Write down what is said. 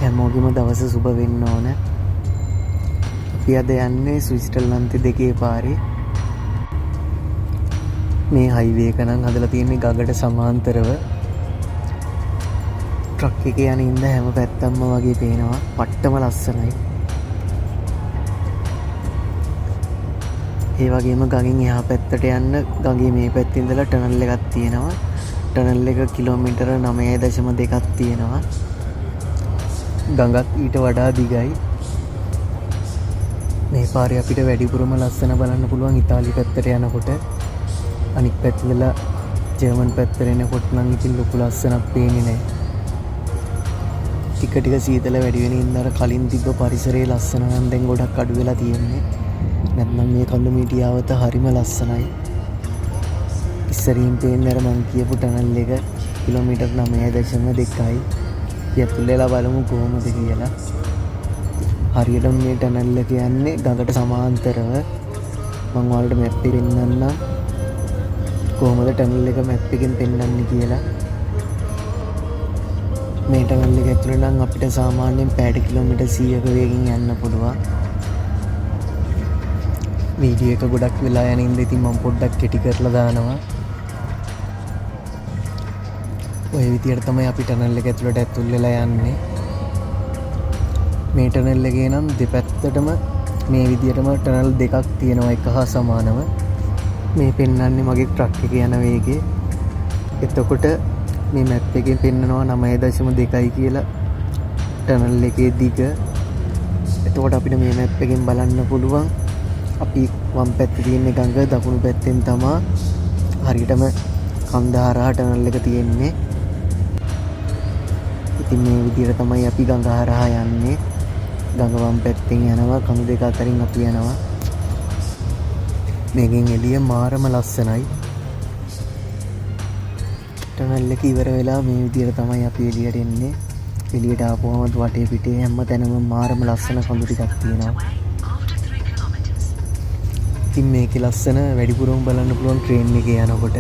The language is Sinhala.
හැමෝගෙම දවස සුබ වෙන්න ඕන. අපි අද යන්නේ ස්විට්සර්ලන්තේ දෙකේ පාරේ. මේ හයිවේ එක නම් හදලා තියෙන්නේ ගඟට සමාන්තරව. ට්‍රක් එකේ යන ඉඳ හැම පැත්තම වගේ පේනවා. පට්ටම ලස්සනයි. ඒ වගේම ගඟෙන් එහා පැත්තට යන්න ගඟේ මේ පැත්තේ ඉඳලා ටනල් එකක් තියෙනවා. ටනල් එක කිලෝමීටර 9.2ක් තියෙනවා. ගඟත් ඊට වඩා දිගයි. මේ පාරේ අපිට වැඩිපුරම ලස්සන බලන්න පුළුවන් ඉතාලි පැත්තට යනකොට. අනිත් පැත්තට ජර්මන් පැත්තට එනකොට නම් ඉතින් ලොකු ලස්සනක් පේන්නේ නැහැ. ටික ටික සීතල වැඩි වෙන ඉඳලා කලින් තිබ්බ පරිසරයේ ලස්සන නම් දැන් ගොඩක් අඩු වෙලා තියෙන්නේ. නැත්නම් මේ කඳු මීඩියාවත හරිම ලස්සනයි. ඉස්සරින් පේන්නේ අර මං කියපු ටනල් එක කිලෝමීටර් 9.2යි. යතුල්ලලා බලමු කොහොමද කියලා. හරියට මේ ටනල් එක යන්නේ ගඟට සමාන්තරව. මම ඔයාලට මැප් එක පෙන්නන්නම්. කොහොමද ටනල් එක මැප් එකෙන් පෙන්වන්නේ කියලා. මේ ටනල් එක ඇතුළේ නම් අපිට සාමාන්‍යයෙන් පැයට කිලෝමීටර් 100ක වේගෙන් යන්න පුළුවන්. වීඩියෝ එක ගොඩක් වෙලා යන ඉඳ ඉතින් මම පොඩ්ඩක් කෙටි කරලා දානවා. ඔය විදියට තමයි අපි ටනල් එක ඇතුළට ඇතුල් වෙලා යන්නේ. මේ ටනල් එකේ නම් දෙපැත්තටම මේ විදියටම ටනල් දෙකක් තියෙනවා එක හා සමානව. මේ පෙන්වන්නේ මගේ ට්‍රක් එකේ යන වේගය. එතකොට මේ මැප් එකෙන් පෙන්නනවා 9.2යි කියලා ටනල් එකේ දිග. එතකොට අපිට මේ මැප් එකෙන් බලන්න පුළුවන් අපි වම් පැත්තේ තියෙන ගඟ දකුණු පැත්තෙන් තමයි හරියටම කන්ද හරහා ටනල් එක තියෙන්නේ. ඉතින් මේ විදිහට තමයි අපි ගඟ හරහා යන්නේ. ගඟ වම් පැත්තෙන් යනවා, කඳු දෙක අතරින් අපි යනවා. මේකෙන් එළිය මාරම ලස්සනයි. ටනල් එක ඉවර වෙලා මේ විදිහට තමයි අපි එළියට එන්නේ. එළියට ආපුවම වටේ පිටේ හැම තැනම මාරම ලස්සන කඳු ටිකක් තියෙනවා. ඉතින් මේකේ ලස්සන වැඩිපුරම බලන්න පුළුවන් ට්‍රේන් එකේ යනකොට.